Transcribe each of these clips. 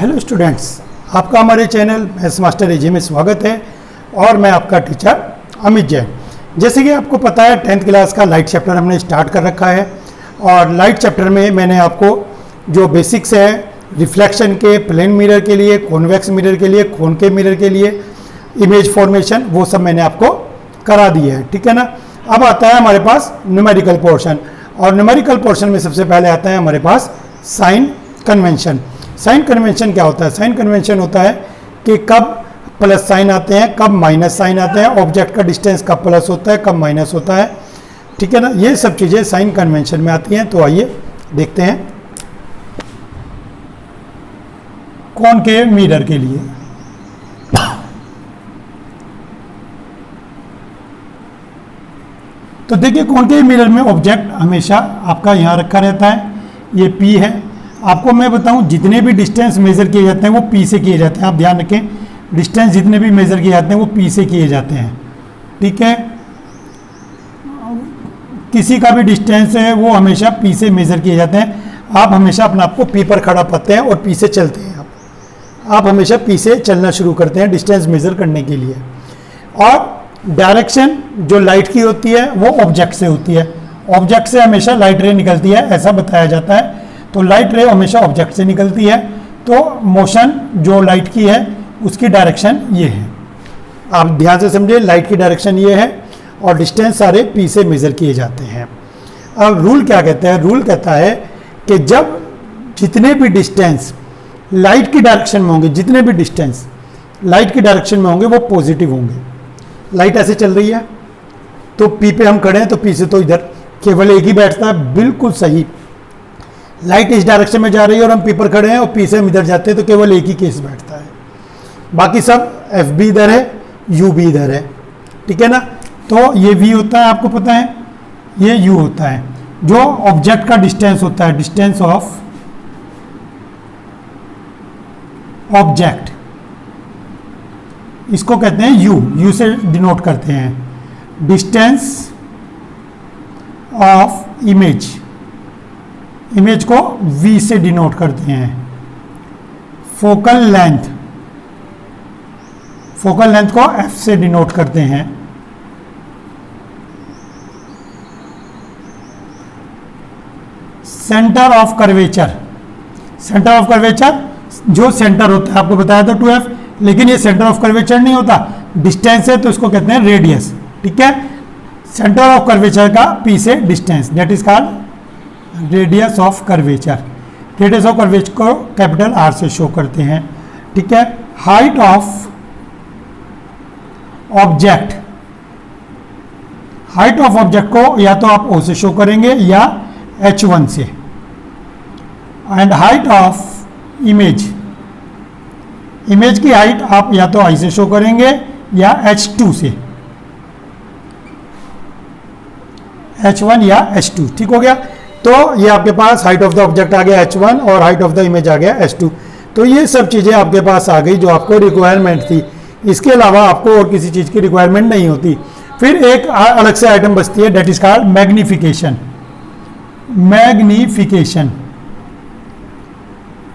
Hello students, आपका हमारे channel maths master एजी में स्वागत है और मैं आपका टीचर अमित जैन। जैसे कि आपको पता है 10th क्लास का लाइट चैप्टर हमने स्टार्ट कर रखा है और लाइट चैप्टर में मैंने आपको जो बेसिक्स है रिफ्लेक्शन के, प्लेन मिरर के लिए, कॉन्वेक्स मिरर के लिए, कॉनकेव मिरर के लिए, इमेज फॉर्मेशन, वो सब मैंने आपको करा दिया है। ठीक है ना। अब आता है हमारे पास न्यूमेरिकल पोर्शन और न्यूमेरिकल पोर्शन में सबसे पहले आता है हमारे पास साइन कन्वेंशन। साइन कन्वेंशन क्या होता है? साइन कन्वेंशन होता है कि कब प्लस साइन आते हैं, कब माइनस साइन आते हैं, ऑब्जेक्ट का डिस्टेंस कब प्लस होता है, कब माइनस होता है। ठीक है ना। ये सब चीज़ें साइन कन्वेंशन में आती हैं। तो आइए देखते हैं कॉनकेव मिरर के लिए। तो देखिए कॉनकेव मिरर में ऑब्जेक्ट हमेशा आपका यहाँ रखा रहता है, ये P है। आपको मैं बताऊं जितने भी डिस्टेंस मेज़र किए जाते हैं वो P से किए जाते हैं। आप ध्यान रखें, डिस्टेंस जितने भी मेज़र किए जाते हैं वो P से किए जाते हैं। ठीक है। किसी का भी डिस्टेंस है वो हमेशा P से मेज़र किए जाते हैं। आप हमेशा अपने आप को P पर खड़ा पाते हैं और P से चलते हैं। आप हमेशा P से चलना शुरू करते हैं डिस्टेंस मेज़र करने के लिए। और डायरेक्शन जो लाइट की होती है वो ऑब्जेक्ट से होती है। ऑब्जेक्ट से हमेशा लाइट रे निकलती है, ऐसा बताया जाता है। तो लाइट रे हमेशा ऑब्जेक्ट से निकलती है। तो मोशन जो लाइट की है उसकी डायरेक्शन ये है। आप ध्यान से समझिए, लाइट की डायरेक्शन ये है और डिस्टेंस सारे P से मेज़र किए जाते हैं। अब रूल क्या कहता है? रूल कहता है कि जब जितने भी डिस्टेंस लाइट की डायरेक्शन में होंगे, जितने भी डिस्टेंस लाइट की डायरेक्शन में होंगे वो पॉजिटिव होंगे। लाइट ऐसे चल रही है तो P पे हम खड़े हैं तो P से तो इधर केवल एक ही बैठता है, बिल्कुल सही। लाइट इस डायरेक्शन में जा रही है और हम P पर खड़े हैं और P से हम इधर जाते हैं तो केवल एक ही केस बैठता है, बाकी सब F भी इधर है, U भी इधर है। ठीक है ना। तो ये V होता है, आपको पता है, ये U होता है। जो ऑब्जेक्ट का डिस्टेंस होता है, डिस्टेंस ऑफ ऑब्जेक्ट, इसको कहते हैं U से डिनोट करते हैं। डिस्टेंस ऑफ इमेज को V से डिनोट करते हैं। फोकल लेंथ को F से डिनोट करते हैं। सेंटर ऑफ कर्वेचर जो सेंटर होता है, आपको बताया था 2F, लेकिन ये सेंटर ऑफ कर्वेचर नहीं होता, डिस्टेंस है तो इसको कहते हैं रेडियस। ठीक है। सेंटर ऑफ कर्वेचर का P से distance, that is called radius of curvature. Radius of curvature को कैपिटल R से शो करते हैं। ठीक है। हाइट ऑफ ऑब्जेक्ट को या तो आप O से शो करेंगे या H1 से। एंड हाइट ऑफ इमेज की हाइट आप या तो I से शो करेंगे या H2 से, H1 या H2। ठीक हो गया। तो ये आपके पास हाइट ऑफ द ऑब्जेक्ट आ गया H1 और हाइट ऑफ द इमेज आ गया H2। तो ये सब चीज़ें आपके पास आ गई जो आपको रिक्वायरमेंट थी। इसके अलावा आपको और किसी चीज़ की रिक्वायरमेंट नहीं होती। फिर एक अलग से आइटम बचती है, डेट इज कॉल्ड मैग्निफिकेशन।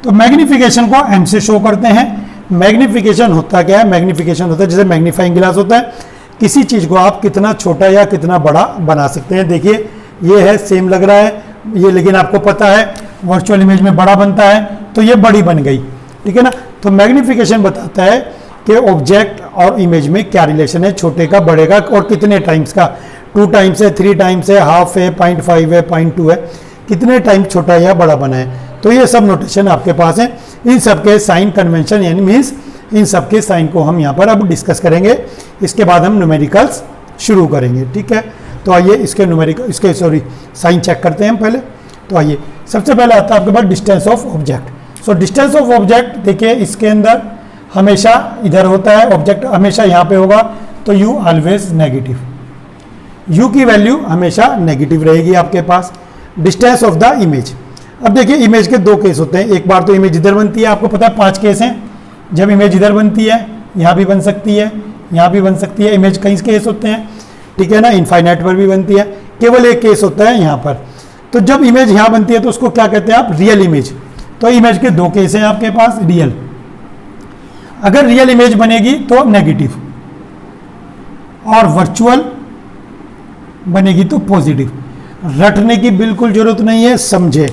तो मैग्निफिकेशन को M से शो करते हैं। मैग्निफिकेशन होता क्या है? मैग्निफिकेशन होता है जैसे मैग्नीफाइंग ग्लास होता है, किसी चीज़ को आप कितना छोटा या कितना बड़ा बना सकते हैं। देखिए ये है, सेम लग रहा है ये, लेकिन आपको पता है वर्चुअल इमेज में बड़ा बनता है तो ये बड़ी बन गई। ठीक है ना। तो मैग्निफिकेशन बताता है कि ऑब्जेक्ट और इमेज में क्या रिलेशन है, छोटे का, बड़े का, और कितने टाइम्स का। 2 टाइम्स है, 3 टाइम्स है, हाफ है, 0.5 है, 0.2 है, कितने टाइम छोटा या बड़ा बना है। तो ये सब नोटेशन आपके पास है। इन सब के साइन कन्वेंशन यानी मीन्स इन सब के साइन को हम यहाँ पर अब डिस्कस करेंगे। इसके बाद हम न्यूमेरिकल्स शुरू करेंगे। ठीक है। तो आइए इसके साइन चेक करते हैं हम पहले। तो आइए, सबसे पहले आता है आपके पास distance of object. So distance of object देखिए, इसके अंदर हमेशा इधर होता है, ऑब्जेक्ट हमेशा यहाँ पे होगा, तो U ऑलवेज नेगेटिव। U की वैल्यू हमेशा नेगेटिव रहेगी आपके पास। डिस्टेंस ऑफ द इमेज, अब देखिए इमेज के 2 केस होते हैं। एक बार तो इमेज इधर बनती है, आपको पता है 5 केस हैं। जब इमेज इधर बनती है, यहाँ भी बन सकती है, यहाँ भी बन सकती है। इमेज कई केस होते हैं। ठीक है ना। इनफाइनाइट पर भी बनती है, केवल एक केस होता है यहाँ पर। तो जब इमेज यहाँ बनती है तो उसको क्या कहते हैं आप? Real image. तो इमेज के दो केस हैं आपके पास, रियल। अगर रियल इमेज बनेगी तो नेगेटिव, और वर्चुअल बनेगी तो पॉजिटिव। रटने की बिल्कुल जरूरत नहीं है, समझे।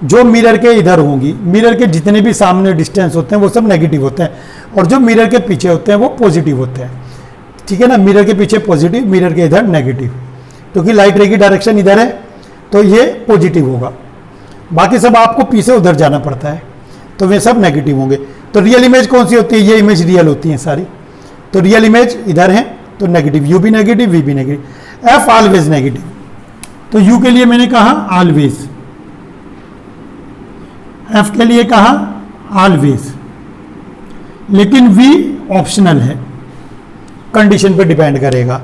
जो मिरर के इधर होंगी, मिरर के जितने भी सामने डिस्टेंस होते हैं वो सब नेगेटिव होते हैं, और जो मिरर के पीछे होते हैं वो पॉजिटिव होते हैं, ठीक है ना। मिरर के पीछे पॉजिटिव, मिरर के इधर नेगेटिव, क्योंकि लाइट रे की डायरेक्शन इधर है तो ये पॉजिटिव होगा। बाकी सब आपको पीछे उधर जाना पड़ता है, तो वे सब नेगेटिव होंगे। तो रियल इमेज कौन सी होती है? ये इमेज रियल होती है सारी। तो रियल इमेज इधर है तो नेगेटिव, यू भी नेगेटिव, वी भी नेगेटिव। एफ ऑलवेज नेगेटिव, तो यू के लिए मैंने कहा ऑलवेज, एफ के लिए कहा ऑलवेज, लेकिन वी ऑप्शनल है, कंडीशन पे डिपेंड करेगा।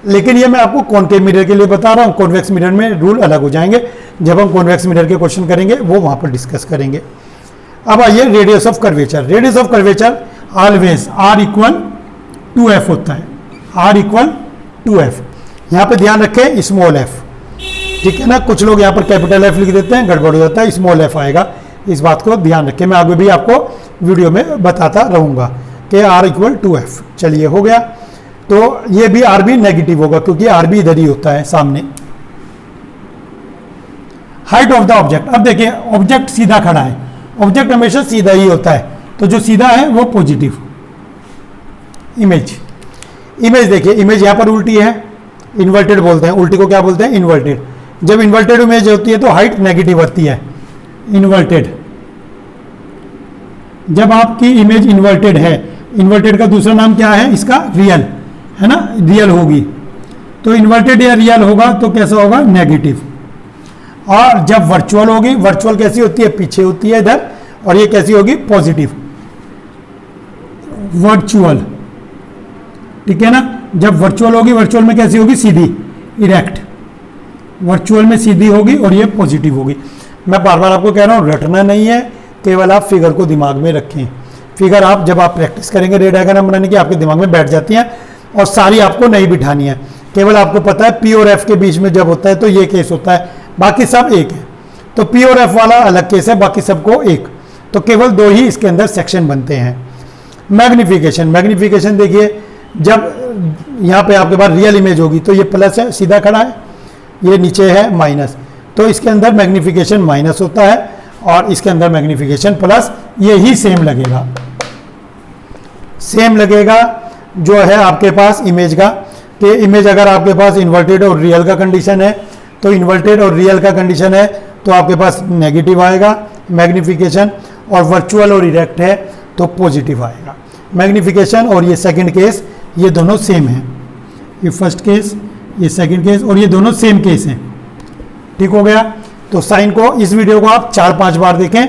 लेकिन ये मैं आपको कॉनकेव मिरर के लिए बता रहा हूँ, कॉन्वेक्स मिरर में रूल अलग हो जाएंगे। जब हम कॉन्वेक्स मिरर के क्वेश्चन करेंगे वो वहां पर डिस्कस करेंगे। अब आइए radius of curvature. Radius of curvature always R equal to f होता है, आर इक्वल टू एफ। यहाँ पे ध्यान रखें स्मॉल एफ, ठीक है ना। कुछ लोग यहाँ पर कैपिटल एफ लिख देते हैं, गड़बड़ हो जाता है, स्मॉल एफ आएगा। इस बात को ध्यान रखें, मैं आगे भी आपको वीडियो में बताता रहूंगा कि आर इक्वल टू एफ। चलिए हो गया, तो ये भी आर भी नेगेटिव होगा क्योंकि आर भी इधर ही होता है सामने। हाइट ऑफ द ऑब्जेक्ट, अब देखिए ऑब्जेक्ट सीधा खड़ा है, ऑब्जेक्ट हमेशा सीधा ही होता है, तो जो सीधा है वो पॉजिटिव। इमेज, इमेज देखिए, इमेज यहाँ पर उल्टी है, इन्वर्टेड बोलते हैं, उल्टी को क्या बोलते हैं? इन्वर्टेड। जब इन्वर्टेड इमेज होती है तो हाइट नेगेटिव आती है, इन्वर्टेड। जब आपकी इमेज इन्वर्टेड है, इन्वर्टेड का दूसरा नाम क्या है इसका? रियल, है ना, रियल होगी। तो इन्वर्टेड या रियल होगा तो कैसा होगा? नेगेटिव। और जब वर्चुअल होगी, वर्चुअल कैसी होती है? पीछे होती है इधर, और ये कैसी होगी? पॉजिटिव, वर्चुअल, ठीक है ना। जब वर्चुअल होगी, वर्चुअल में कैसी होगी? सीधी, इरेक्ट। वर्चुअल में सीधी होगी और ये पॉजिटिव होगी। मैं बार बार आपको कह रहा हूँ, रटना नहीं है, केवल आप फिगर को दिमाग में रखें। फिगर आप जब आप प्रैक्टिस करेंगे रे डायग्राम बनाने की, आपके दिमाग में बैठ जाती हैं, और सारी आपको नहीं बिठानी है। केवल आपको पता है पी और एफ के बीच में जब होता है तो ये केस होता है, बाकी सब एक है। तो पी और एफ वाला अलग केस है, बाकी सबको एक। तो केवल दो ही इसके अंदर सेक्शन बनते हैं। मैग्निफिकेशन, मैग्निफिकेशन देखिए, जब यहाँ पे आपके पास रियल इमेज होगी तो ये प्लस है, सीधा खड़ा है, ये नीचे है माइनस, तो इसके अंदर मैग्निफिकेशन माइनस होता है, और इसके अंदर मैग्निफिकेशन प्लस। ये ही सेम लगेगा, सेम लगेगा जो है आपके पास इमेज का। कि इमेज अगर आपके पास इन्वर्टेड और रियल का कंडीशन है, तो इन्वर्टेड और रियल का कंडीशन है तो आपके पास नेगेटिव आएगा मैग्निफिकेशन, और वर्चुअल और इरेक्ट है तो पॉजिटिव आएगा मैग्निफिकेशन। और ये सेकंड केस, ये दोनों सेम हैं, ये फर्स्ट केस, ये सेकंड केस, और ये दोनों सेम केस हैं। ठीक हो गया। तो साइन को, इस वीडियो को आप 4-5 बार देखें,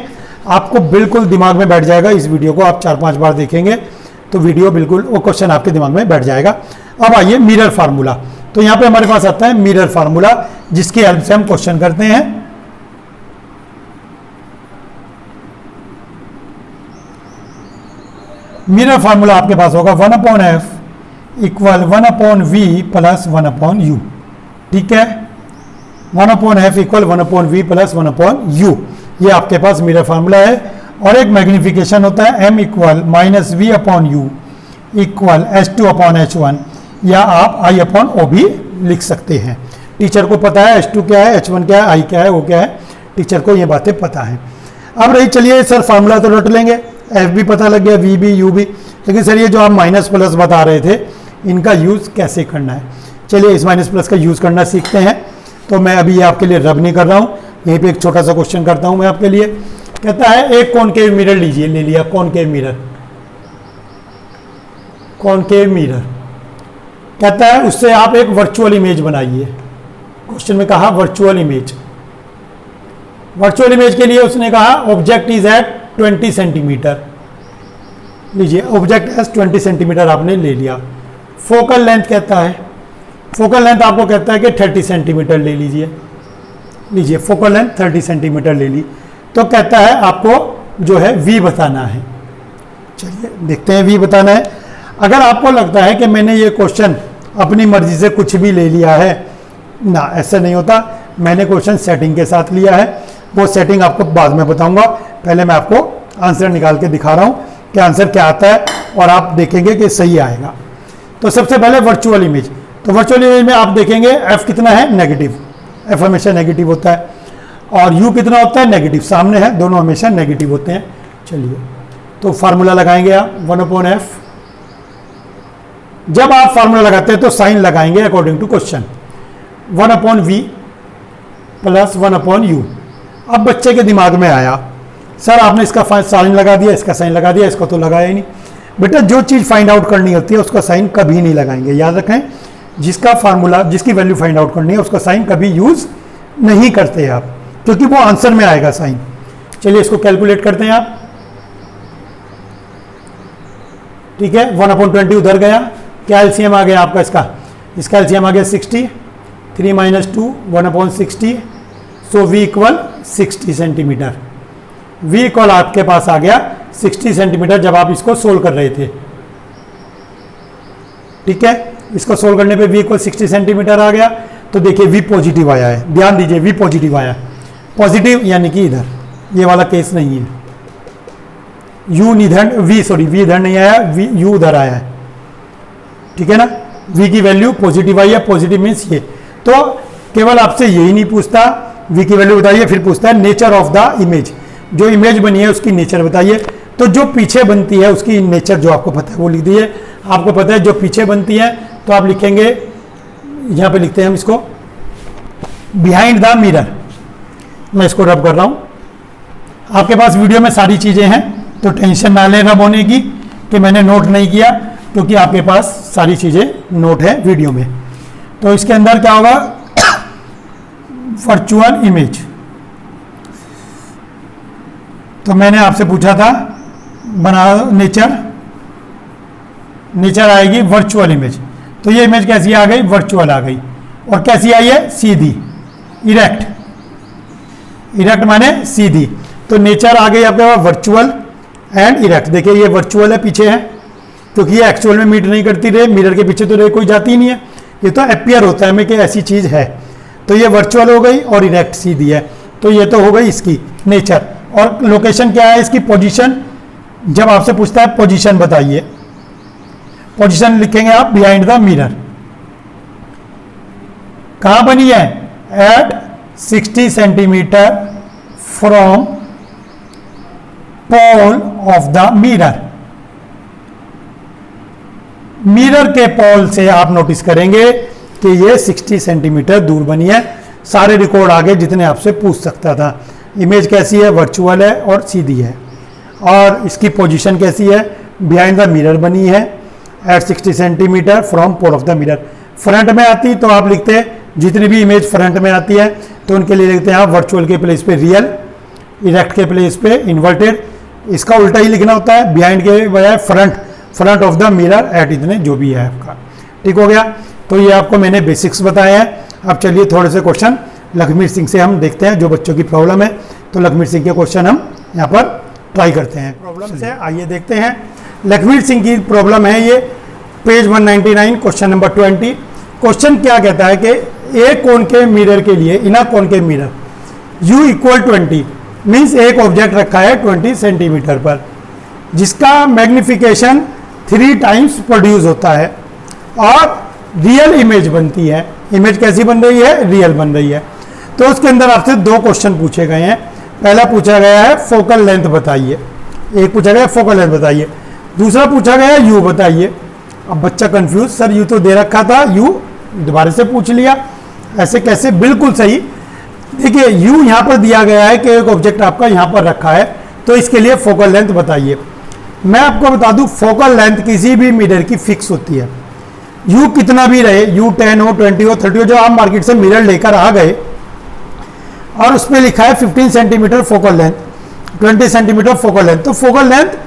आपको बिल्कुल दिमाग में बैठ जाएगा। इस वीडियो को आप 4-5 बार देखेंगे तो वीडियो बिल्कुल, वो क्वेश्चन आपके दिमाग में बैठ जाएगा। अब आइए मिरर फार्मूला। तो यहाँ पे हमारे पास आता है मिरर फार्मूला, जिसकी हेल्प से हम क्वेश्चन करते हैं। मिरर फार्मूला आपके पास होगा 1/f equal 1/v plus 1/u। ठीक है, 1/f equal 1/v plus 1/u, ये आपके पास मिरर फार्मूला है। और एक मैग्निफिकेशन होता है m equal -v/u equal h2/h1, या आप i/o भी लिख सकते हैं। टीचर को पता है h2 क्या है, h1 क्या है, i क्या है, o क्या है, टीचर को ये बातें पता है। अब रही, चलिए सर फार्मूला तो रट लेंगे, f भी पता लग गया, v भी, u भी, लेकिन सर ये जो आप माइनस प्लस बता रहे थे, इनका यूज़ कैसे करना है? चलिए इस माइनस प्लस का यूज़ करना सीखते हैं। तो मैं अभी ये आपके लिए रब नहीं कर रहा हूँ, यहीं पे एक छोटा सा क्वेश्चन करता हूँ मैं आपके लिए। कहता है एक कॉनकेव मिरर लीजिए, ले लिया कॉनकेव मिरर, कॉनकेव मिरर। कहता है उससे आप एक वर्चुअल इमेज बनाइए। क्वेश्चन में कहा वर्चुअल इमेज। वर्चुअल इमेज के लिए उसने कहा ऑब्जेक्ट इज एट 20 सेंटीमीटर। लीजिए ऑब्जेक्ट एज 20 सेंटीमीटर आपने ले लिया। फोकल लेंथ कहता है, फोकल लेंथ आपको कहता है कि 30 सेंटीमीटर ले लीजिए। लीजिए फोकल लेंथ 30 सेंटीमीटर ले ली, तो कहता है आपको जो है v बताना है। चलिए देखते हैं v बताना है। अगर आपको लगता है कि मैंने ये क्वेश्चन अपनी मर्जी से कुछ भी ले लिया है, ना ऐसा नहीं होता, मैंने क्वेश्चन सेटिंग के साथ लिया है। वो सेटिंग आपको बाद में बताऊंगा। पहले मैं आपको आंसर निकाल के दिखा रहा हूं कि आंसर क्या आता है और आप देखेंगे कि सही आएगा। तो सबसे पहले वर्चुअल इमेज, तो वर्चुअल इमेज में आप देखेंगे एफ कितना है, नेगेटिव, एफ हमेशा नेगेटिव होता है, और यू कितना होता है, नेगेटिव, सामने है, दोनों हमेशा नेगेटिव होते हैं। चलिए तो फार्मूला लगाएंगे आप 1/f। जब आप फार्मूला लगाते हैं तो साइन लगाएंगे according to question, 1/v plus 1/u। अब बच्चे के दिमाग में आया, सर आपने इसका साइन लगा दिया, इसका साइन लगा दिया, इसका तो लगाया ही नहीं। बेटा जो चीज़ फाइंड आउट करनी होती है उसका साइन कभी नहीं लगाएंगे, याद रखें। जिसका फार्मूला, जिसकी वैल्यू फाइंड आउट करनी है उसका साइन कभी यूज नहीं करते आप, क्योंकि वो आंसर में आएगा साइन। चलिए इसको कैलकुलेट करते हैं आप, ठीक है। 1/20 उधर गया, क्या एलसीएम आ गया आपका इसका एलसीएम आ गया 60, 3 - 2 1/60, सो v equal 60 centimetre. v equal आपके पास आ गया 60 सेंटीमीटर जब आप इसको सोल्व कर रहे थे, ठीक है। इसको सोल्व करने पे v इक्वल 60 सेंटीमीटर आ गया। तो देखिए v पॉजिटिव आया है, ध्यान दीजिए v पॉजिटिव आया है, पॉजिटिव यानी कि इधर, ये वाला केस नहीं है। u इधर, v इधर नहीं आया, u उधर आया है, ठीक है ना। v की वैल्यू पॉजिटिव आई है, पॉजिटिव मीन्स ये। तो केवल आपसे यही नहीं पूछता v की वैल्यू बताइए, फिर पूछता है नेचर ऑफ द इमेज, जो इमेज बनी है उसकी नेचर बताइए। तो जो पीछे बनती है उसकी नेचर जो आपको पता है वो लिख दीजिए। आपको पता है जो पीछे बनती है तो आप लिखेंगे, यहाँ पे लिखते हैं हम इसको, बिहाइंड द मिरर। मैं इसको रब कर रहा हूँ, आपके पास वीडियो में सारी चीज़ें हैं तो टेंशन ना लें रब होने की कि मैंने नोट नहीं किया, क्योंकि आपके पास सारी चीज़ें नोट है वीडियो में। तो इसके अंदर क्या होगा, वर्चुअल इमेज। तो मैंने आपसे पूछा था बना नेचर आएगी वर्चुअल इमेज। तो ये इमेज कैसी आ गई, वर्चुअल आ गई। और कैसी आई है, सीधी, इरेक्ट माने सीधी। तो नेचर आ गई आपके पास वर्चुअल एंड इरेक्ट। देखिए ये वर्चुअल है, पीछे है, क्योंकि ये एक्चुअल में मीट नहीं करती रे, मिरर के पीछे तो रे कोई जाती ही नहीं है, ये तो अपीयर होता है हमें कि ऐसी चीज़ है। तो ये वर्चुअल हो गई और इरेक्ट सीधी है। तो ये तो हो गई इसकी नेचर। और लोकेशन क्या है इसकी, पोजीशन। जब आपसे पूछता है पोजीशन बताइए, पोजीशन लिखेंगे आप बिहाइंड द मिरर। कहां बनी है, at 60 centimetre from pole of the mirror. Mirror के पोल से आप नोटिस करेंगे कि ये 60 सेंटीमीटर दूर बनी है। सारे रिकॉर्ड आगे जितने आपसे पूछ सकता था। इमेज कैसी है, वर्चुअल है और सीधी है। और इसकी पोजीशन कैसी है, बिहाइंड द मिरर बनी है at 60 centimetre from pole of the mirror. Front में आती तो आप लिखते हैं, जितनी भी इमेज फ्रंट में आती है तो उनके लिए लिखते हैं आप वर्चुअल के प्लेस पे रियल, इरेक्ट के प्लेस पे इन्वर्टेड। इसका उल्टा ही लिखना होता है, बिहाइंड के बजाय front of the mirror eight इतने जो भी है आपका, ठीक हो गया। तो ये आपको मैंने बेसिक्स बताया है। अब चलिए थोड़े से क्वेश्चन लखमीर सिंह से हम देखते हैं, जो बच्चों की प्रॉब्लम है। तो लखमीर सिंह के क्वेश्चन हम यहाँ पर ट्राई करते हैं। प्रॉब्लम से आइए देखते हैं। लखमीर सिंह की प्रॉब्लम है ये, पेज 199 क्वेश्चन नंबर 20। क्वेश्चन क्या कहता है कि एक कोन के मिरर के लिए, इना कोन के मिरर u इक्वल 20 मीन्स एक ऑब्जेक्ट रखा है 20 सेंटीमीटर पर, जिसका मैग्निफिकेशन 3 टाइम्स प्रोड्यूस होता है और रियल इमेज बनती है। इमेज कैसी बन रही है, रियल बन रही है। तो उसके अंदर आपसे 2 क्वेश्चन पूछे गए हैं। पहला पूछा गया है फोकल लेंथ बताइए, एक पूछा गया फोकल लेंथ बताइए, दूसरा पूछा गया यू बताइए। अब बच्चा कंफ्यूज, सर यू तो दे रखा था, यू दोबारा से पूछ लिया, ऐसे कैसे, बिल्कुल सही। देखिए यू यहाँ पर दिया गया है कि एक ऑब्जेक्ट आपका यहाँ पर रखा है, तो इसके लिए फोकल लेंथ बताइए। मैं आपको बता दूं फोकल लेंथ किसी भी मिरर की फिक्स होती है, यू कितना भी रहे, यू 10 हो, 20 हो, 30 हो। जो आप मार्केट से मिरर लेकर आ गए और उस पर लिखा है 15 centimetre focal length, 20 centimetre focal length, तो फोकल लेंथ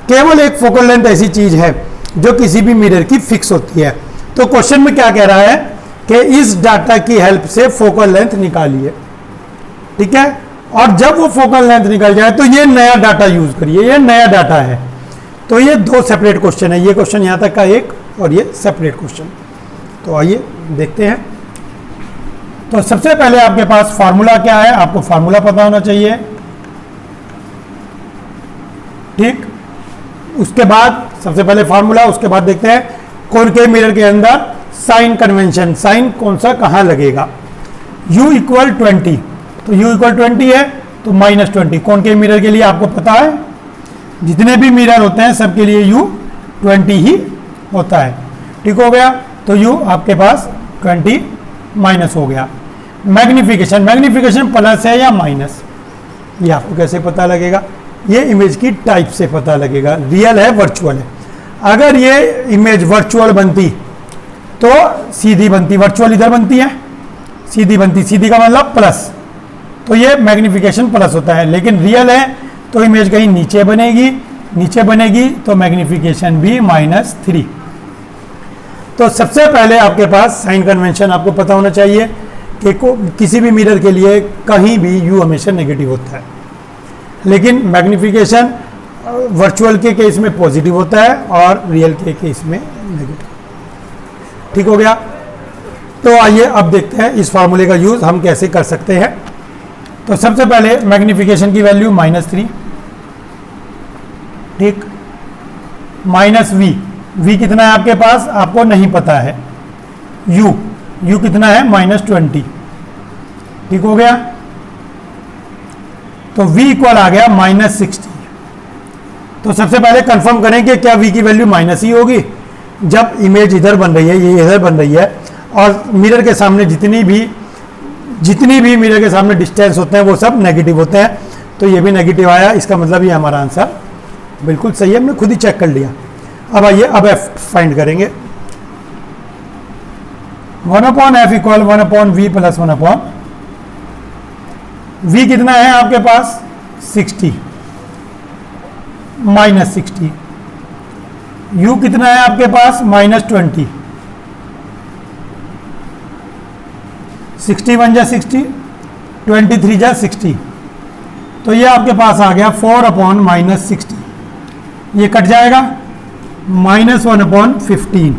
केवल एक फोकल लेंथ ऐसी चीज है जो किसी भी मिरर की फिक्स होती है। तो क्वेश्चन में क्या कह रहा है कि इस डाटा की हेल्प से फोकल लेंथ निकालिए, ठीक है। और जब वो फोकल लेंथ निकल जाए तो ये नया डाटा यूज करिए, ये नया डाटा है। तो ये 2 सेपरेट क्वेश्चन है, ये क्वेश्चन यहाँ तक का एक और ये सेपरेट क्वेश्चन। तो आइए देखते हैं। तो सबसे पहले आपके पास फार्मूला क्या है, आपको फार्मूला पता होना चाहिए, ठीक। उसके बाद सबसे पहले फार्मूला, उसके बाद देखते हैं कॉनकेव मिरर के अंदर साइन कन्वेंशन, साइन कौन सा कहां लगेगा। u इक्वल 20, तो u इक्वल 20 है तो -20 कॉनकेव मिरर के लिए आपको पता है, जितने भी मिरर होते हैं सबके लिए u 20 ही होता है, ठीक हो गया। तो u आपके पास 20 माइनस हो गया। मैग्निफिकेशन, मैग्निफिकेशन प्लस है या माइनस, ये आपको कैसे पता लगेगा, ये इमेज की टाइप से पता लगेगा, रियल है वर्चुअल है। अगर ये इमेज वर्चुअल बनती तो सीधी बनती, वर्चुअल इधर बनती है, सीधी बनती, सीधी का मतलब प्लस, तो ये मैग्निफिकेशन प्लस होता है। लेकिन रियल है तो इमेज कहीं नीचे बनेगी, नीचे बनेगी तो मैग्निफिकेशन भी -3। तो सबसे पहले आपके पास साइन कन्वेंशन आपको पता होना चाहिए कि किसी भी मिरर के लिए कहीं भी u हमेशा नेगेटिव होता है, लेकिन मैग्निफिकेशन वर्चुअल के केस में पॉजिटिव होता है और रियल के केस में नेगेटिव, ठीक हो गया। तो आइए अब देखते हैं इस फार्मूले का यूज़ हम कैसे कर सकते हैं। तो सबसे पहले मैग्निफिकेशन की वैल्यू -3, ठीक, माइनस v कितना है आपके पास, आपको नहीं पता है, u कितना है -20, ठीक हो गया। तो v इक्वल आ गया -60। तो सबसे पहले कंफर्म करें कि क्या v की वैल्यू माइनस ही होगी। जब इमेज इधर बन रही है, ये इधर बन रही है और मिरर के सामने जितनी भी मिरर के सामने डिस्टेंस होते हैं वो सब नेगेटिव होते हैं, तो ये भी नेगेटिव आया, इसका मतलब ये हमारा आंसर बिल्कुल सही है, हमने खुद ही चेक कर लिया। अब आइए अब f फाइंड करेंगे। 1/f equal 1/v plus 1/, v कितना है आपके पास 60, -60, u कितना है आपके पास -20, 61 जा 60, 23 जा 60, तो ये आपके पास आ गया 4/-60, ये कट जाएगा -1/15,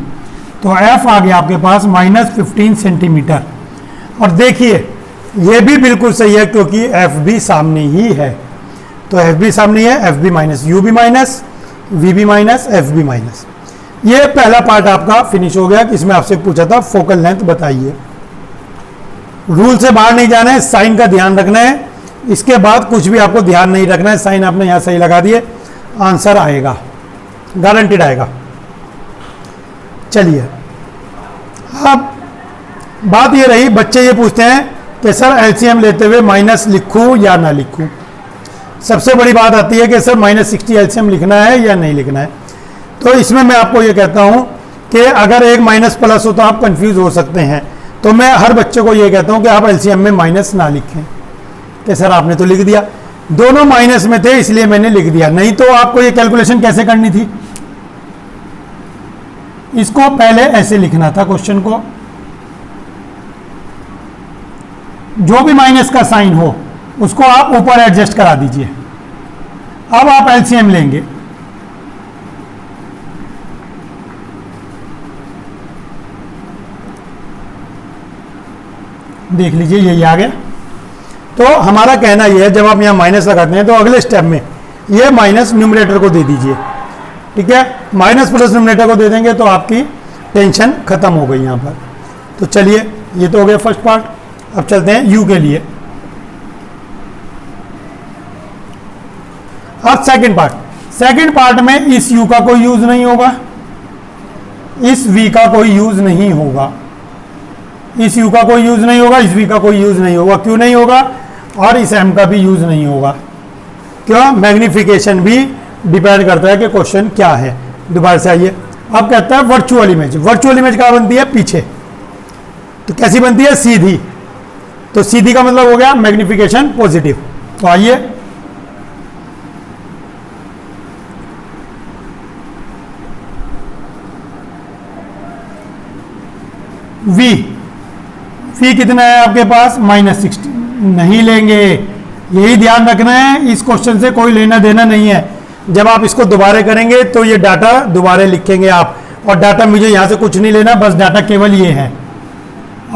तो f आ गया आपके पास -15 सेंटीमीटर। और देखिए ये भी बिल्कुल सही है क्योंकि f भी सामने ही है, तो f भी सामने है, f भी माइनस, u भी माइनस, v भी माइनस, f भी माइनस। ये पहला पार्ट आपका फिनिश हो गया। इसमें आपसे पूछा था फोकल लेंथ बताइए। रूल से बाहर नहीं जाना है, साइन का ध्यान रखना है, इसके बाद कुछ भी आपको ध्यान नहीं रखना है। साइन आपने यहाँ सही लगा दिए, आंसर आएगा, गारंटीड आएगा। चलिए अब बात ये रही, बच्चे ये पूछते हैं कि सर एलसीएम लेते हुए माइनस लिखूं या ना लिखूं। सबसे बड़ी बात आती है कि सर -60 एलसीएम लिखना है या नहीं लिखना है। तो इसमें मैं आपको ये कहता हूं कि अगर एक माइनस प्लस हो तो आप कंफ्यूज हो सकते हैं, तो मैं हर बच्चे को ये कहता हूं कि आप एलसीएम में माइनस ना लिखें कि सर आपने तो लिख दिया, दोनों माइनस में थे इसलिए मैंने लिख दिया, नहीं तो आपको ये कैलकुलेशन कैसे करनी थी, इसको पहले ऐसे लिखना था क्वेश्चन को, जो भी माइनस का साइन हो उसको आप ऊपर एडजस्ट करा दीजिए। अब आप एलसीएम लेंगे, देख लीजिए यही आ गया। तो हमारा कहना यह है जब आप यहां माइनस लगाते हैं तो अगले स्टेप में ये माइनस न्यूमरेटर को दे दीजिए, ठीक है, माइनस प्लस न्यूमरेटर को दे देंगे तो आपकी टेंशन खत्म हो गई यहां पर। तो चलिए ये तो हो गया फर्स्ट पार्ट, अब चलते हैं यू के लिए। अब सेकंड पार्ट में इस u का कोई यूज नहीं होगा, इस v का कोई यूज नहीं होगा, इस u का कोई यूज नहीं होगा, इस v का कोई यूज नहीं होगा। क्यों नहीं होगा? और इस m का भी यूज नहीं होगा। क्यों? मैग्निफिकेशन भी डिपेंड करता है कि क्वेश्चन क्या है। दोबारा से आइए, अब कहता है वर्चुअल इमेज। वर्चुअल इमेज कहाँ बनती है? पीछे। तो कैसी बनती है? सीधी। तो सीधी का मतलब हो गया मैग्निफिकेशन पॉजिटिव। तो आइए v कितना है आपके पास? -60। नहीं लेंगे, यही ध्यान रखना है, इस क्वेश्चन से कोई लेना देना नहीं है। जब आप इसको दोबारा करेंगे तो ये डाटा दोबारा लिखेंगे आप, और डाटा मुझे यहां से कुछ नहीं लेना, बस डाटा केवल ये है।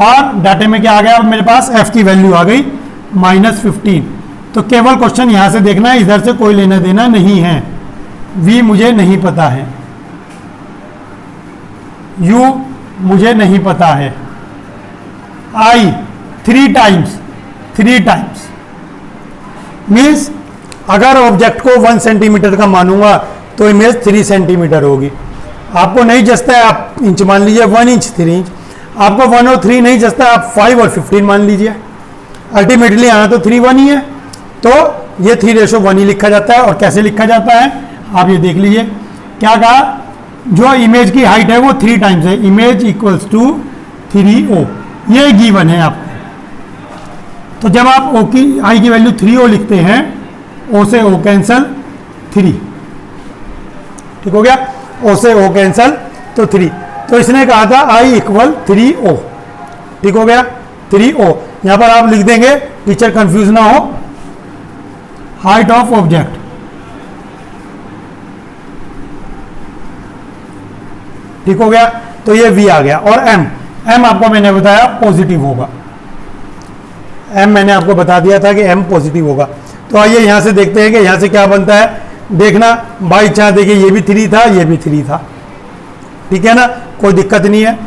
और डाटे में क्या आ गया, अब मेरे पास f की वैल्यू आ गई -15। तो केवल क्वेश्चन यहां से देखना है, इधर से कोई लेना देना नहीं है। v मुझे नहीं पता है, u मुझे नहीं पता है, i 3 टाइम्स मीन्स अगर ऑब्जेक्ट को 1 सेंटीमीटर का मानूंगा तो इमेज 3 सेंटीमीटर होगी। आपको नहीं जचता है आप इंच मान लीजिए, 1 इंच 3 इंच। आपको 1 और 3 नहीं जचता है, आप 5 और 15 मान लीजिए। अल्टीमेटली आना तो 3 1 ही है, तो ये 3:1 ही लिखा जाता है। और कैसे लिखा जाता है आप ये देख लीजिए। क्या कहा, जो इमेज की हाइट है वो 3 टाइम्स है, इमेज इक्वल्स टू 3O, ये गिवन है आपको। तो जब आप O की I की वैल्यू 3O लिखते हैं, O से O कैंसल 3, ठीक हो गया, O से O कैंसल तो 3। तो इसने कहा था I इक्वल 3O, ठीक हो गया 3O। यहां पर आप लिख देंगे, टीचर कंफ्यूज ना हो, हाइट ऑफ ऑब्जेक्ट, ठीक हो गया। तो ये V आ गया। और M आपको मैंने बताया पॉजिटिव होगा, M मैंने आपको बता दिया था कि M पॉजिटिव होगा। तो आइए यहां से देखते हैं कि यहां से क्या बनता है। देखना बाई चांस, देखिए ये भी 3 था, ये भी 3 था, ठीक है ना, कोई दिक्कत नहीं है।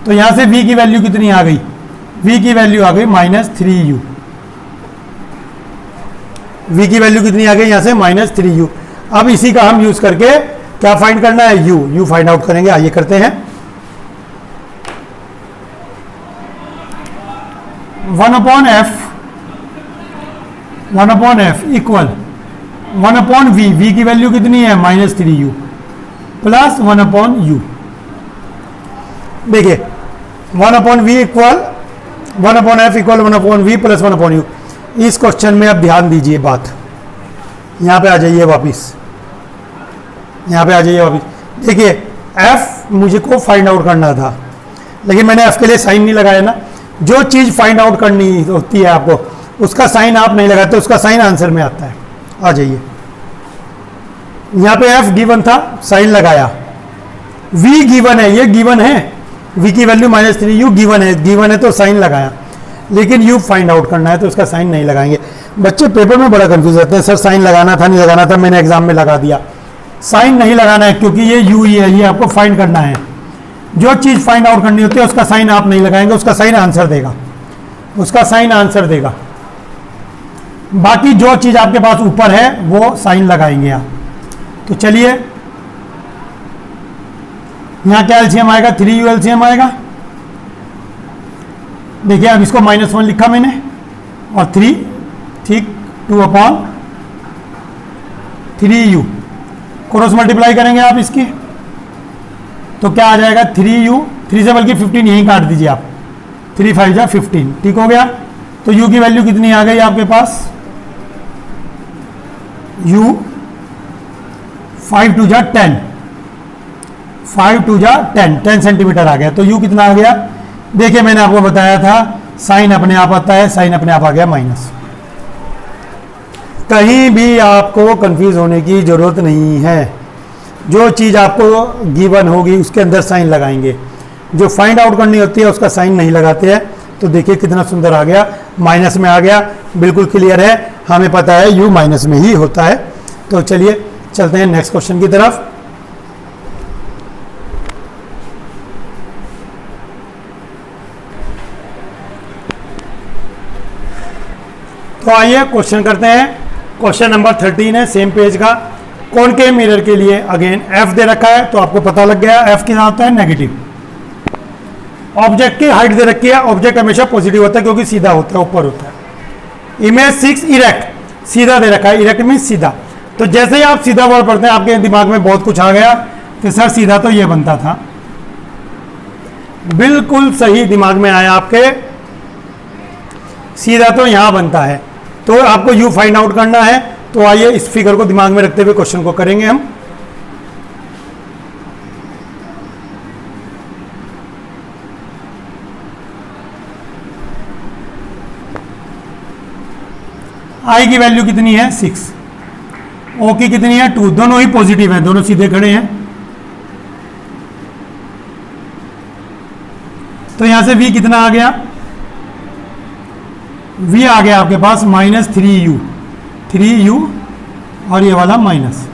तो यहां से V की वैल्यू कितनी आ गई, V की वैल्यू आ गई -3U। V की वैल्यू कितनी आ गई यहां से -3U। अब इसी का हम यूज करके क्या फाइंड करना है, U फाइंड आउट करेंगे। आइए करते हैं। 1/f इक्वल 1/v, v की वैल्यू कितनी है -3U प्लस 1/u। देखिए 1/v equal 1/f equal 1/v plus 1/u। इस क्वेश्चन में अब ध्यान दीजिए बात, यहां पे आ जाइए वापिस, यहां पे आ जाइए वापिस। देखिए f मुझे को फाइंड आउट करना था, लेकिन मैंने f के लिए साइन नहीं लगाया ना। जो चीज फाइंड आउट करनी होती है आपको, उसका साइन आप नहीं लगाते, उसका साइन आंसर में आता है। आ जाइए, यहां पे f गिवन था, साइन लगाया, v गिवन है, ये गिवन है, v की वैल्यू -3U गिवन है तो साइन लगाया। लेकिन u फाइंड आउट करना है तो उसका साइन नहीं लगाएंगे। बच्चे पेपर में बड़ा कंफ्यूज रहते हैं, सर साइन लगाना था नहीं लगाना था, मैंने एग्जाम में लगा दिया। साइन नहीं लगाना है, क्योंकि ये u ही है, ये आपको फाइंड करना है। जो चीज फाइंड आउट करनी होती है उसका साइन आप नहीं लगाएंगे, उसका साइन आंसर देगा, उसका साइन आंसर देगा। बाकी जो चीज आपके पास ऊपर है वो साइन लगाएंगे आप। तो चलिए यहां क्या एलसीएम आएगा, 3U एलसीएम आएगा। देखिए अब इसको -1 लिखा मैंने और 3, ठीक 2/3U। क्रॉस मल्टीप्लाई करेंगे आप इसकी तो क्या आ जाएगा 3U, 3 से बल्कि 15 यहीं काट दीजिए आप, 3 5 जा 15, ठीक हो गया। तो U की वैल्यू कितनी आ गई आपके पास, U 5 2 जा 10, 5 2 जा 10 सेंटीमीटर आ गया। तो U कितना आ गया, देखिए मैंने आपको बताया था साइन अपने आप आता है, साइन अपने आप आ गया माइनस। कहीं भी आपको कंफ्यूज होने की जरूरत नहीं है। जो चीज़ आपको गिवन होगी उसके अंदर साइन लगाएंगे, जो फाइंड आउट करनी होती है उसका साइन नहीं लगाते हैं। तो देखिए कितना सुंदर आ गया, माइनस में आ गया, बिल्कुल क्लियर है, हमें पता है U माइनस में ही होता है। तो चलिए चलते हैं नेक्स्ट क्वेश्चन की तरफ। तो आइए क्वेश्चन करते हैं। क्वेश्चन नंबर 13 है, सेम पेज का। कॉनकेव मिरर के लिए अगेन f दे रखा है, तो आपको पता लग गया f कितना होता है, नेगेटिव। ऑब्जेक्ट की हाइट दे रखी है, ऑब्जेक्ट हमेशा पॉजिटिव होता है क्योंकि सीधा होता है, ऊपर होता है। इमेज 6 इरेक्ट, सीधा दे रखा है, इरेक्ट मीन सीधा। तो जैसे ही आप सीधा वर्ड पढ़ते हैं आपके दिमाग में बहुत कुछ आ गया कि सर सीधा तो ये बनता था, बिल्कुल सही दिमाग में आया आपके, सीधा तो यहां बनता है। तो आपको U फाइंड आउट करना है। तो आइए इस फिगर को दिमाग में रखते हुए क्वेश्चन को करेंगे हम। I की वैल्यू कितनी है 6, O की कितनी है 2, दोनों ही पॉजिटिव हैं, दोनों सीधे खड़े हैं। तो यहां से v कितना आ गया, v आ गया आपके पास -3u और ये वाला माइनस,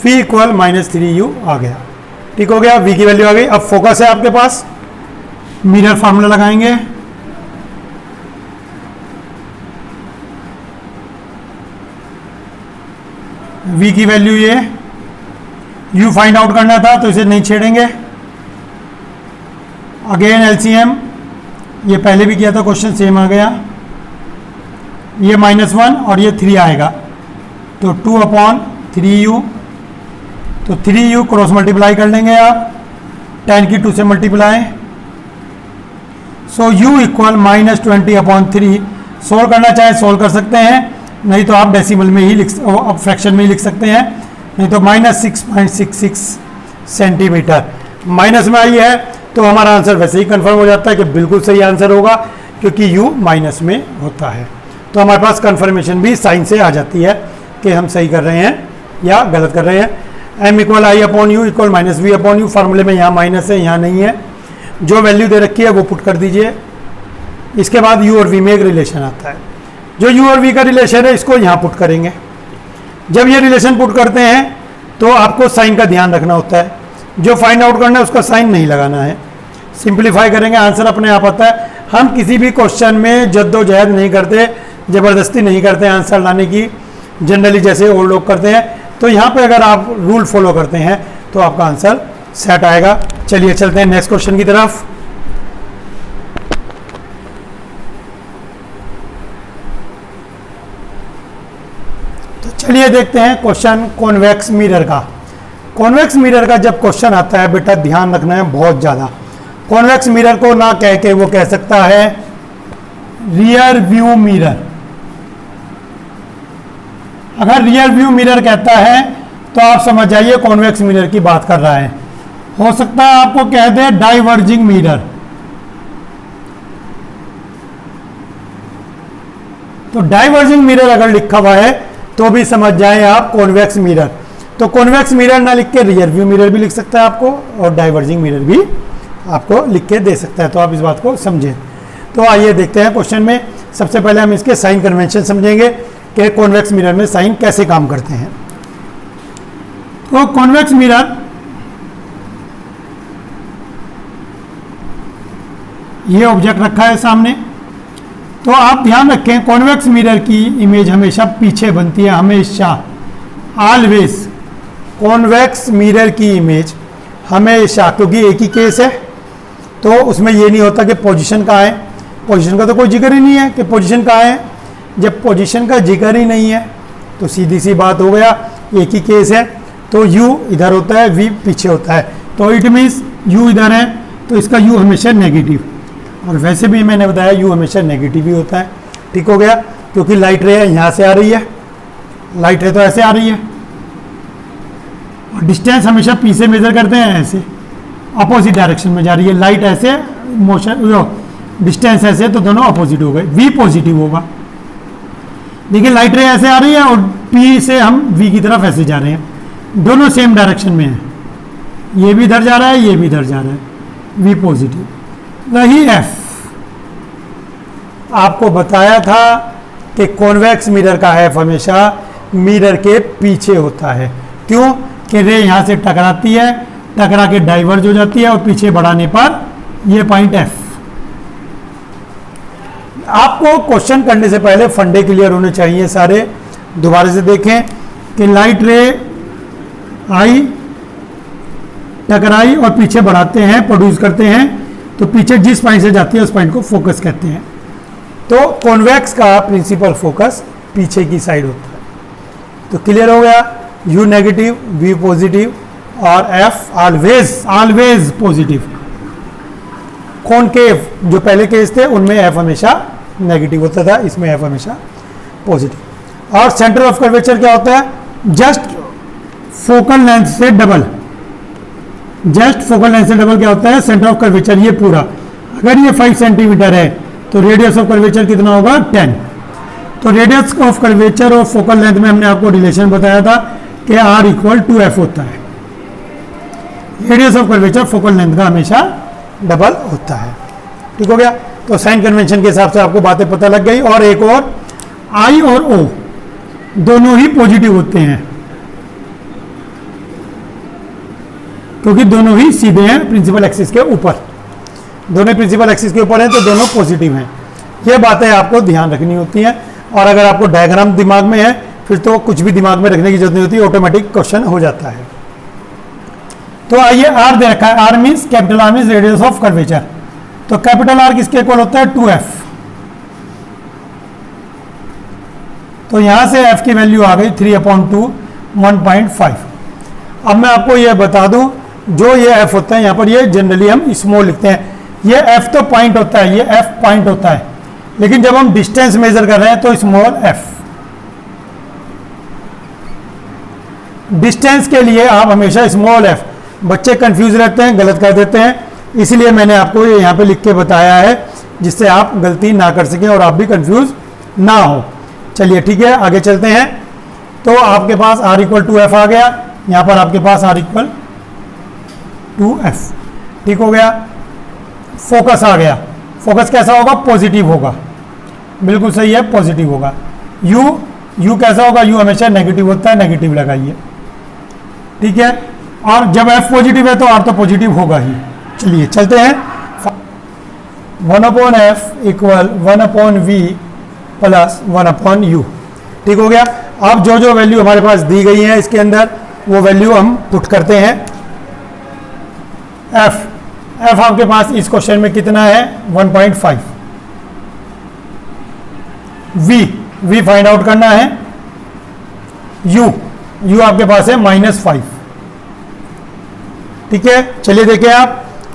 v इक्वल -3u आ गया। ठीक हो गया, v की वैल्यू आ गई। अब फोकस है आपके पास, मिरर फार्मूला लगाएंगे, v की वैल्यू ये, u फाइंड आउट करना था तो इसे नहीं छेड़ेंगे। अगेन एलसीएम, ये पहले भी किया था क्वेश्चन, सेम आ गया। ये -1 और ये 3 आएगा तो 2/3u, तो 3u क्रॉस मल्टीप्लाई कर लेंगे आप, 10 की 2 से मल्टीप्लाई, सो u इक्वल -20/3। सोल्व करना चाहे सोल्व कर सकते हैं, नहीं तो आप डेसिमल में ही फ्रैक्शन में ही लिख सकते हैं, नहीं तो -6.66 सेंटीमीटर माइनस में आई है तो हमारा आंसर वैसे ही कंफर्म हो जाता है कि बिल्कुल सही आंसर होगा, क्योंकि u माइनस में होता है। तो हमारे पास कंफर्मेशन भी साइन से आ जाती है कि हम सही कर रहे हैं या गलत कर रहे हैं। m equal i/u equal -v/u, फार्मूले में यहाँ माइनस है, यहाँ नहीं है। जो वैल्यू दे रखी है वो पुट कर दीजिए। इसके बाद u और v में एक रिलेशन आता है, जो u और v का रिलेशन है इसको यहाँ पुट करेंगे। जब ये रिलेशन पुट करते हैं तो आपको साइन का ध्यान रखना होता है, जो फाइंड आउट करना है उसका साइन नहीं लगाना है। सिंप्लीफाई करेंगे, आंसर अपने आप आता है। हम किसी भी क्वेश्चन में जद्दोजहद नहीं करते, ज़बरदस्ती नहीं करते आंसर लाने की, जनरली जैसे और लोग करते हैं। तो यहाँ पे अगर आप रूल फॉलो करते हैं तो आपका आंसर सेट आएगा। चलिए चलते हैं नेक्स्ट क्वेश्चन की तरफ। तो चलिए देखते हैं क्वेश्चन कॉन्वेक्स मिरर का। कॉन्वेक्स मिरर का जब क्वेश्चन आता है बेटा, ध्यान रखना है बहुत ज़्यादा। कॉन्वेक्स मिरर को ना कह के वो कह सकता है रियर व्यू मिरर। अगर रियर व्यू मिरर कहता है तो आप समझ जाइए कॉन्वेक्स मिरर की बात कर रहा है। हो सकता है आपको कह दे डाइवर्जिंग मिरर, तो डाइवर्जिंग मिरर अगर लिखा हुआ है तो भी समझ जाए आप कॉन्वेक्स मिरर। तो कॉन्वेक्स मिरर ना लिख के रियर व्यू मिरर भी लिख सकता है आपको, और डाइवर्जिंग मिरर भी आपको लिख के दे सकता है। तो आप इस बात को समझें। तो आइए देखते हैं क्वेश्चन में। सबसे पहले हम इसके साइन कन्वेंशन समझेंगे कि कॉन्वेक्स मिरर में साइन कैसे काम करते हैं। तो कॉन्वेक्स मिरर, ये ऑब्जेक्ट रखा है सामने, तो आप ध्यान रखें कॉन्वेक्स मिरर की इमेज हमेशा पीछे बनती है, हमेशा, ऑलवेज। कॉन्वेक्स मिरर की इमेज हमेशा, क्योंकि एक ही केस है तो उसमें ये नहीं होता कि पोजीशन कहाँ है। पोजीशन का तो कोई जिक्र ही नहीं है कि पोजीशन कहाँ है। जब पोजीशन का जिक्र ही नहीं है तो सीधी सी बात हो गया, एक ही केस है। तो u इधर होता है, v पीछे होता है, तो इट मीन्स u इधर है तो इसका u हमेशा नेगेटिव, और वैसे भी मैंने बताया u हमेशा नेगेटिव ही होता है। ठीक हो गया, क्योंकि लाइट रे यहाँ से आ रही है, लाइट रे तो ऐसे आ रही है, और डिस्टेंस हमेशा p से मेजर करते हैं, ऐसे अपोजिट डायरेक्शन में जा रही है लाइट, ऐसे मोशन, डिस्टेंस ऐसे, तो दोनों अपोजिट हो गए, v पॉजिटिव होगा। देखिए लाइट रे ऐसे आ रही है और p से हम v की तरफ ऐसे जा रहे हैं, दोनों सेम डायरेक्शन में है, ये भी इधर जा रहा है, ये भी इधर जा रहा है, v पॉजिटिव। वही f आपको बताया था कि कॉन्वेक्स मिरर का f हमेशा मिरर के पीछे होता है। क्यों? कि रे यहाँ से टकराती है, टकरा के डाइवर्ज हो जाती है और पीछे बढ़ाने पर ये पॉइंट f। आपको क्वेश्चन करने से पहले फंडे क्लियर होने चाहिए सारे। दोबारा से देखें कि लाइट रे आई, टकराई और पीछे बढ़ाते हैं, प्रोड्यूस करते हैं, तो पीछे जिस पॉइंट से जाती है उस पॉइंट को फोकस कहते हैं। तो कॉन्वेक्स का प्रिंसिपल फोकस पीछे की साइड होता है। तो क्लियर हो गया, u नेगेटिव, v पॉजिटिव और f ऑलवेज पॉजिटिव। कॉनकेव जो पहले केस थे उनमें f हमेशा नेगेटिव होता था, इसमें f हमेशा पॉजिटिव। और सेंटर ऑफ कर्वेचर क्या होता है? जस्ट फोकल लेंथ से डबल। जस्ट फोकल लेंथ से डबल क्या होता है? सेंटर ऑफ कर्वेचर ये पूरा। अगर ये 5 सेंटीमीटर है तो रेडियस ऑफ कर्वेचर कितना होगा? 10। तो रेडियस ऑफ कर्वेचर और फोकल लेंथ में हमने आपको रिलेशन बताया था कि r = f होता है। Radius of curvature focal length का हमेशा डबल होता है। ठीक हो गया। तो साइन कन्वेंशन के हिसाब से आपको बातें पता लग गई। और एक और, आई और ओ दोनों ही पॉजिटिव होते हैं क्योंकि दोनों ही सीधे हैं प्रिंसिपल एक्सिस के ऊपर, दोनों प्रिंसिपल एक्सिस के ऊपर हैं तो दोनों पॉजिटिव हैं। ये बातें आपको ध्यान रखनी होती हैं। और अगर आपको डायग्राम दिमाग में है फिर तो कुछ भी दिमाग में रखने की जरूरत नहीं होती, ऑटोमेटिक क्वेश्चन हो जाता है। तो आइए आर दे रखा है, R means capital R means radius of curvature. तो कैपिटल आर किसके इक्वल होता है 2f। तो यहां से f की वैल्यू आ गई 3/2 1.5। अब मैं आपको यह बता दूं, जो ये f होता है यहां पर ये जनरली हम स्मॉल लिखते हैं, ये f तो पॉइंट होता है, ये f पॉइंट होता है, लेकिन जब हम डिस्टेंस मेजर कर रहे हैं तो स्मॉल f। डिस्टेंस के लिए आप हमेशा स्मॉल f, बच्चे कंफ्यूज रहते हैं, गलत कर देते हैं, इसलिए मैंने आपको ये यहाँ पे लिख के बताया है जिससे आप गलती ना कर सकें और आप भी कंफ्यूज ना हो। चलिए ठीक है, आगे चलते हैं। तो आपके पास r इक्वल टू एफ आ गया, यहाँ पर आपके पास r इक्वल टू एफ। ठीक हो गया। फोकस आ गया, फोकस कैसा होगा, पॉजिटिव होगा, बिल्कुल सही है, पॉजिटिव होगा। u कैसा होगा, u हमेशा नेगेटिव होता है, नेगेटिव लगाइए। ठीक है। और जब f पॉजिटिव है तो r तो पॉजिटिव होगा ही। चलिए चलते हैं। 1/f equal 1/v plus 1/u। ठीक हो गया। अब जो जो वैल्यू हमारे पास दी गई है इसके अंदर वो वैल्यू हम पुट करते हैं। f आपके पास इस क्वेश्चन में कितना है 1.5। v फाइंड आउट करना है। u आपके पास है -5। ठीक है। चलिए देखिए,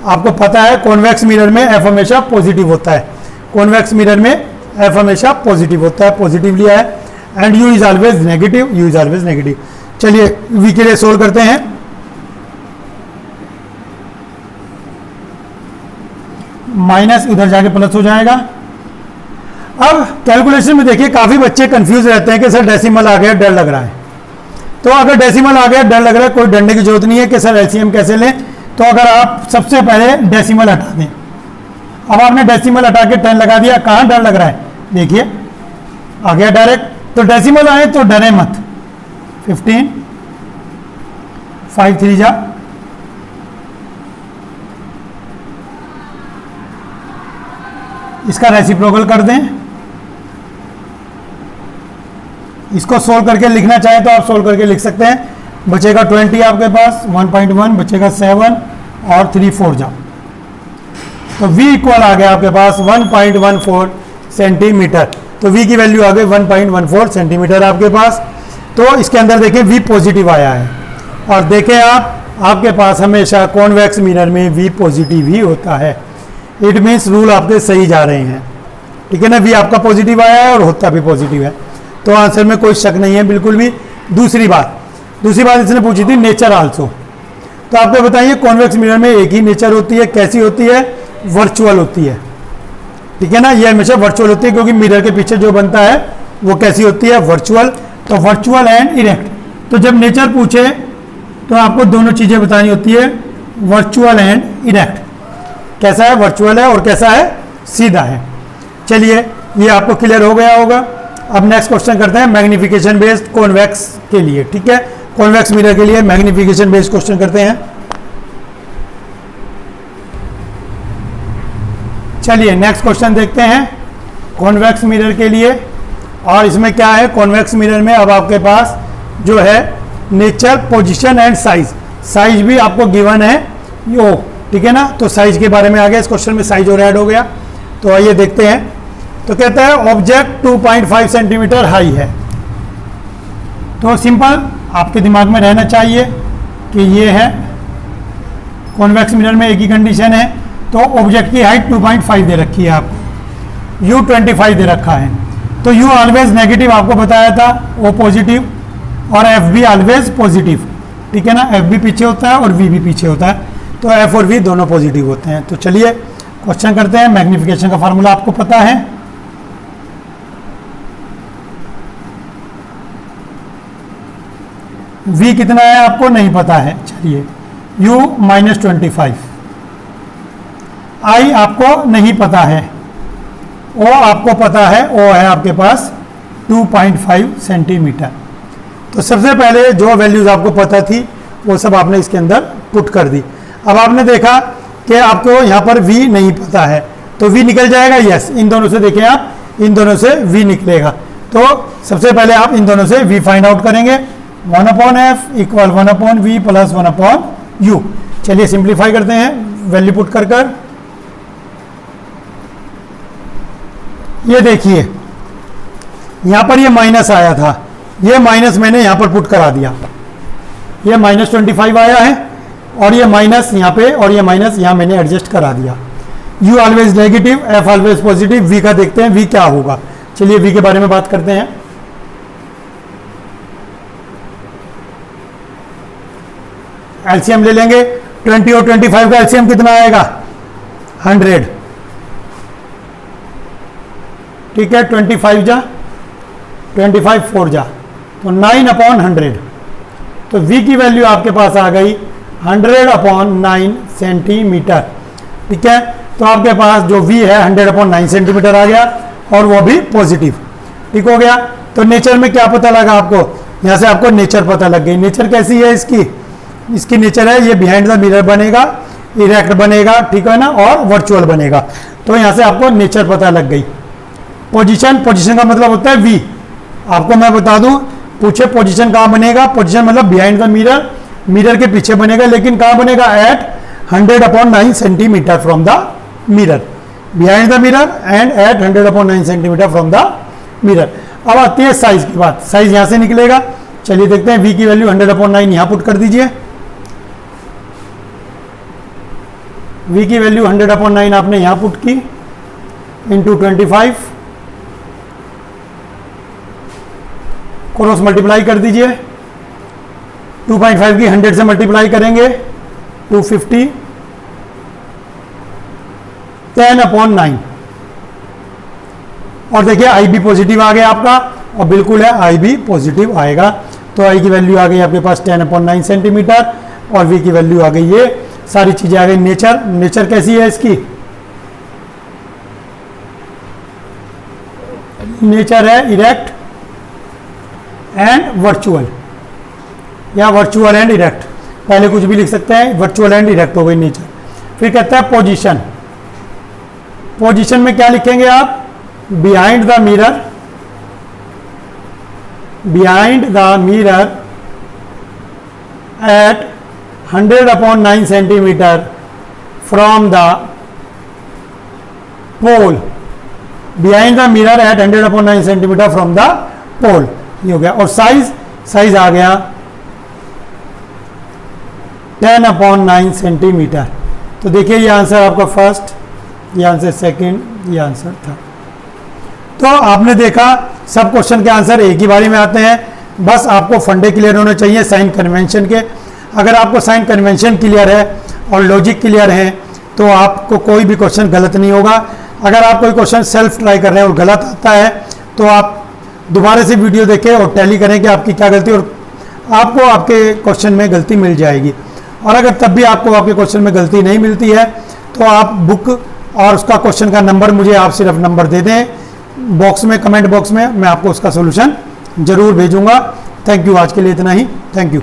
आपको पता है कॉन्वेक्स मिरर में f हमेशा पॉजिटिव होता है, कॉन्वेक्स मिरर में f हमेशा पॉजिटिव होता है, पॉजिटिव लिया है। And u is always negative, u is always negative. चलिए v के लिए सोल्व करते हैं। माइनस इधर जाके प्लस हो जाएगा। अब कैलकुलेशन में देखिए काफी बच्चे कंफ्यूज रहते हैं कि सर डेसिमल आ गया, डर लग रहा है। तो अगर डेसिमल आ गया, डर लग रहा है, कोई डरने की जरूरत नहीं है कि सर एलसीएम कैसे लें। तो अगर आप सबसे पहले डेसिमल हटा दें, अब आपने डेसिमल हटा के 10 लगा दिया, कहाँ डर लग रहा है, देखिए आ गया डायरेक्ट। तो डेसिमल आए तो डरे मत। 15 5 3 जा, इसका रेसिप्रोकल कर दें। इसको सोल्व करके लिखना चाहे तो आप सोल्व करके लिख सकते हैं। बचेगा 20 आपके पास, 1.1 बचेगा 7 और 3 4 जा। तो v इक्वल आ गया आपके पास 1.14 सेंटीमीटर। तो v की वैल्यू आ गई 1.14 सेंटीमीटर आपके पास। तो इसके अंदर देखें v पॉजिटिव आया है। और देखें आपके पास हमेशा कॉन्वेक्स मिरर में v पॉजिटिव ही होता है। इट मीन्स रूल आपके सही जा रहे हैं। ठीक है ना, v आपका पॉजिटिव आया है और होता भी पॉजिटिव है। तो आंसर में कोई शक नहीं है बिल्कुल भी। दूसरी बात इसने पूछी थी नेचर आल्सो। तो आपको बताइए कॉन्वेक्स मिरर में एक ही नेचर होती है, कैसी होती है, वर्चुअल होती है। ठीक है ना, ये हमेशा वर्चुअल होती है क्योंकि मिरर के पीछे जो बनता है वो कैसी होती है, वर्चुअल। तो वर्चुअल एंड इरेक्ट। तो जब नेचर पूछे तो आपको दोनों चीजें बतानी होती है, वर्चुअल एंड इरेक्ट। कैसा है, वर्चुअल है और कैसा है, सीधा है। चलिए ये आपको क्लियर हो गया होगा। अब नेक्स्ट क्वेश्चन करते हैं मैग्निफिकेशन बेस्ड कॉन्वेक्स के लिए। ठीक है, कॉन्वेक्स मिरर के लिए मैग्निफिकेशन बेस्ड क्वेश्चन करते हैं। चलिए नेक्स्ट क्वेश्चन देखते हैं कॉन्वेक्स मिरर के लिए। और इसमें क्या है, कॉन्वेक्स मिरर में अब आपके पास जो है nature, position and size. Size भी आपको गिवन है यो। ठीक है ना, तो साइज के बारे में आ गया इस क्वेश्चन में, साइज और ऐड हो गया। तो आइए देखते हैं। तो कहता है ऑब्जेक्ट 2.5 सेंटीमीटर हाई है। तो सिंपल आपके दिमाग में रहना चाहिए कि ये है कॉन्वेक्स मिरर में एक ही कंडीशन है। तो ऑब्जेक्ट की हाइट 2.5 दे रखी है आपको, u 25 दे रखा है। तो u ऑलवेज नेगेटिव आपको बताया था, o पॉजिटिव और f भी ऑलवेज पॉजिटिव। ठीक है ना, f भी पीछे होता है और v भी पीछे होता है। तो f और v दोनों पॉजिटिव होते हैं। तो चलिए क्वेश्चन करते हैं। मैग्निफिकेशन का फार्मूला आपको पता है, v कितना है आपको नहीं पता है। चलिए u -25, i आपको नहीं पता है, o आपको पता है, o है आपके पास 2.5 सेंटीमीटर। तो सबसे पहले जो वैल्यूज आपको पता थी वो सब आपने इसके अंदर पुट कर दी। अब आपने देखा कि आपको यहाँ पर v नहीं पता है, तो v निकल जाएगा, यस, इन दोनों से देखें आप, इन दोनों से v निकलेगा। तो सबसे पहले आप इन दोनों से v फाइंड आउट करेंगे, 1/f equal 1/v plus 1/u। चलिए सिंप्लीफाई करते हैं, वैल्यू पुट कर कर। ये देखिए यहाँ पर ये माइनस आया था, ये माइनस मैंने यहाँ पर पुट करा दिया, ये -25 आया है और ये माइनस यहाँ पे और ये माइनस यहाँ मैंने एडजस्ट करा दिया। u always negative, f always positive, v का देखते हैं v क्या होगा। चलिए v के बारे में बात करते हैं। एलसीएम ले लेंगे, 20 और 25 का एलसीएम कितना आएगा, 100। ठीक है, 25 जा 25 4 जा तो 9/100। तो v की वैल्यू आपके पास आ गई 100/9 सेंटीमीटर। ठीक है, तो आपके पास जो v है 100/9 सेंटीमीटर आ गया और वो भी पॉजिटिव। ठीक हो गया। तो नेचर में क्या पता लगा आपको, यहाँ से आपको नेचर पता लग गई। नेचर कैसी है इसकी नेचर है ये बिहाइंड द मिरर बनेगा, इरेक्ट बनेगा, ठीक है ना, और वर्चुअल बनेगा। तो यहाँ से आपको नेचर पता लग गई। पोजीशन का मतलब होता है v। आपको मैं बता दूं, पूछे पोजीशन कहाँ बनेगा, पोजीशन मतलब बिहाइंड द मिरर, मिरर के पीछे बनेगा, लेकिन कहाँ बनेगा, at 100/9 centimetre from the mirror, behind the mirror and at 100/9 centimetre from the mirror. अब आती है साइज की बात, साइज यहाँ से निकलेगा। चलिए देखते हैं, v की वैल्यू 100/9 यहाँ पुट कर दीजिए। v की वैल्यू 100/9 आपने यहाँ पुट की इंटू 25, क्रॉस मल्टीप्लाई कर दीजिए। 2.5 की 100 से मल्टीप्लाई करेंगे 250, 10/9। और देखिए i भी पॉजिटिव आ गया आपका, और बिल्कुल है i भी पॉजिटिव आएगा। तो i की वैल्यू आ गई आपके पास 10/9 सेंटीमीटर और v की वैल्यू आ गई, ये सारी चीजें आ गई। नेचर कैसी है इसकी, नेचर है इरेक्ट एंड वर्चुअल, या वर्चुअल एंड इरेक्ट, पहले कुछ भी लिख सकते हैं, वर्चुअल एंड इरेक्ट हो गई नेचर। फिर कहता है पोजीशन, पोजीशन में क्या लिखेंगे आप, behind the mirror, behind the mirror at 100/9 centimetre from the pole, behind the mirror at 100/9 centimetre from the pole, ये हो गया। और साइज आ गया 10/9 सेंटीमीटर। तो देखिए ये आंसर आपका फर्स्ट, ये आंसर सेकंड, ये आंसर थर्ड। तो आपने देखा सब क्वेश्चन के आंसर एक ही बारी में आते हैं, बस आपको फंडे क्लियर होने चाहिए साइन कन्वेंशन के। अगर आपको साइन कन्वेंशन क्लियर है और लॉजिक क्लियर है तो आपको कोई भी क्वेश्चन गलत नहीं होगा। अगर आप कोई क्वेश्चन सेल्फ ट्राई कर रहे हैं और गलत आता है तो आप दोबारा से वीडियो देखें और टैली करें कि आपकी क्या गलती, और आपको आपके क्वेश्चन में गलती मिल जाएगी। और अगर तब भी आपको आपके क्वेश्चन में गलती नहीं मिलती है तो आप बुक और उसका क्वेश्चन का नंबर मुझे आप सिर्फ नंबर दे दें बॉक्स में, कमेंट बॉक्स में, मैं आपको उसका सोल्यूशन जरूर भेजूंगा। थैंक यू, आज के लिए इतना ही, थैंक यू।